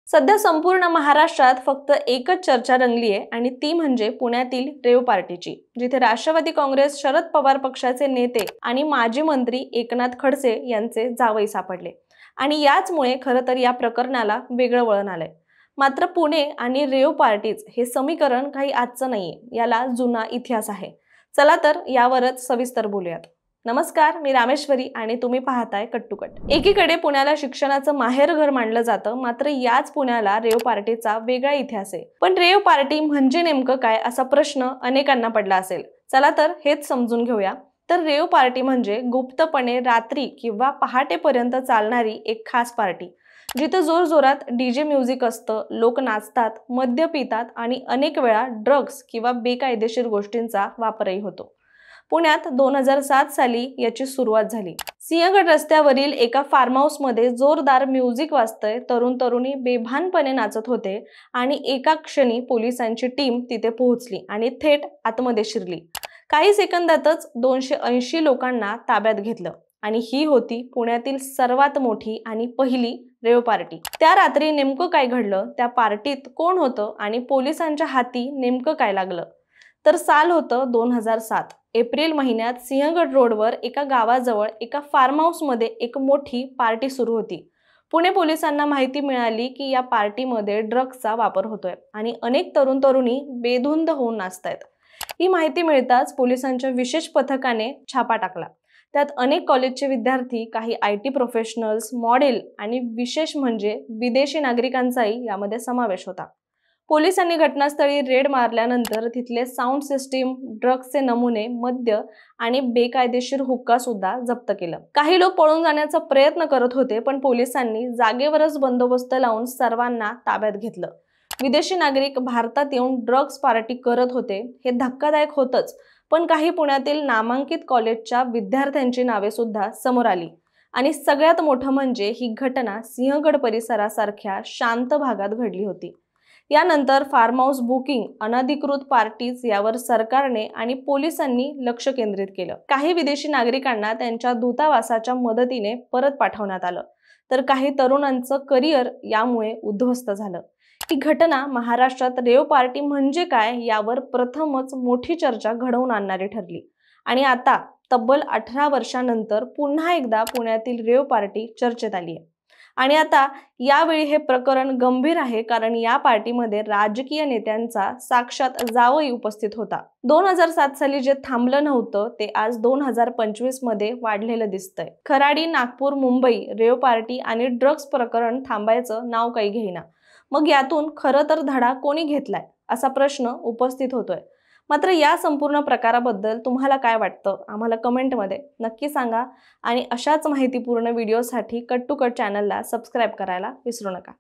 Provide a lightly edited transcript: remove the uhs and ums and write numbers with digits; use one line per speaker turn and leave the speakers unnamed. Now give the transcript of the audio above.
सध्या संपूर्ण महाराष्ट्रात फक्त एकच चर्चा रंगली आहे आणि ती म्हणजे पुण्यातील रेव पार्टीची, जिथे राष्ट्रवादी काँग्रेस शरद पवार पक्षाचे नेते आणि माजी मंत्री एकनाथ खडसे यांचे जावई सापडले आणि याचमुळे खरं तर या प्रकरणाला वेगळं वळण आलंय। मात्र पुणे आणि रेव पार्टीज हे समीकरण काही आजचं नाहीये, याला जुना इतिहास आहे। चला तर यावरच सविस्तर बोलूयात। नमस्कार, मी रामेश्वरी आणि तुम्ही पाहताय कट टू कट। एकीकडे पुण्याला शिक्षणाचं माहेरघर मानलं जातं, मात्र याच पुण्याला रेव पार्टीचा वेगळा इतिहास आहे। पण रेव पार्टी म्हणजे नेमकं काय असा प्रश्न अनेकांना पडला असेल। चला तर हेच समजून घेऊया। तर रेव पार्टी म्हणजे गुप्तपणे रात्री किंवा पहाटेपर्यंत चालणारी एक खास पार्टी, जिथे जोरजोरात डीजे म्युझिक असतं, लोक नाचतात, मद्य पितात आणि अनेक वेळा ड्रग्ज किंवा बेकायदेशीर गोष्टींचा वापरही होतो। पुण्यात 2007 साली याची सुरुवात झाली। सिंहगड रस्त्यावरील एका फार्म हाऊस मध्ये जोरदार म्युझिक वाजतंय, तरुण तरुणी बेभानपणे नाचत होते आणि एका क्षणी पोलिसांची टीम तिथे पोहोचली आणि थेट आतमध्ये शिरली। काही सेकंदातच 280 लोकांना ताब्यात घेतलं आणि ही होती पुण्यातील सर्वात मोठी आणि पहिली रेव पार्टी। त्या रात्री नेमकं काय घडलं, त्या पार्टीत कोण होतं आणि पोलिसांच्या हाती नेमकं काय लागलं? तर साल होतं 2007। एप्रिल महिन्यात सिंहगड रोडवर एका गावाजवळ एका फार्म हाऊस मध्ये एक मोठी पार्टी सुरू होती। पुणे पोलिसांना माहिती मिळाली की या पार्टीमध्ये ड्रग्जचा वापर होतोय आणि अनेक तरुण तरुणी बेधुंद होऊन नाचतायत। ही माहिती मिळताच पोलिसांच्या विशेष पथकाने छापा टाकला। त्यात अनेक कॉलेजचे विद्यार्थी, काही IT प्रोफेशनल्स, मॉडेल आणि विशेष म्हणजे विदेशी नागरिकांचाही यामध्ये समावेश होता। पोलिसांनी घटनास्थळी रेड मारल्यानंतर तिथले साऊंड सिस्टीम, ड्रग्जचे नमुने, मद्य आणि बेकायदेशीर हुक्का सुद्धा जप्त केलं। काही लोक पळून जाण्याचा प्रयत्न करत होते, पण पोलिसांनी जागेवरच बंदोबस्त लावून सर्वांना ताब्यात घेतलं। विदेशी नागरिक भारतात येऊन ड्रग्ज पार्टी करत होते हे धक्कादायक होतच, पण काही पुण्यातील नामांकित कॉलेजच्या विद्यार्थ्यांची नावे सुद्धा समोर आली। आणि सगळ्यात मोठं म्हणजे ही घटना सिंहगड परिसरासारख्या शांत भागात घडली होती। यानंतर फार्म हाऊस बुकिंग, अनधिकृत पार्टीज यावर सरकारने आणि पोलिसांनी लक्ष केंद्रित केलं। काही विदेशी नागरिकांना त्यांच्या दूतावासाच्या मदतीने परत पाठवण्यात आलं, तर काही तरुणांचं करिअर यामुळे उद्ध्वस्त झालं। ही घटना महाराष्ट्रात रेव पार्टी म्हणजे काय यावर प्रथमच मोठी चर्चा घडवून आणणारी ठरली। आणि आता तब्बल 18 वर्षांनंतर पुन्हा एकदा पुण्यातील रेव पार्टी चर्चेत आली आहे। आणि आता यावेळी हे प्रकरण गंभीर आहे, कारण या पार्टीमध्ये राजकीय नेत्यांचा साक्षात जावई उपस्थित होता। 2007 साली जे थांबलं नव्हतं ते आज 2025 मध्ये वाढलेलं दिसतंय। खराडी, नागपूर, मुंबई रेव पार्टी आणि ड्रग्ज प्रकरण थांबायचं नाव काही घेईना। मग यातून खरं तर धडा कोणी घेतलाय असा प्रश्न उपस्थित होतोय। मात्र या संपूर्ण प्रकाराबद्दल तुम्हाला काय वाटतं आम्हाला कमेंटमध्ये नक्की सांगा आणि अशाच माहितीपूर्ण व्हिडिओसाठी कट टू कट चॅनलला सबस्क्राइब करायला विसरू नका।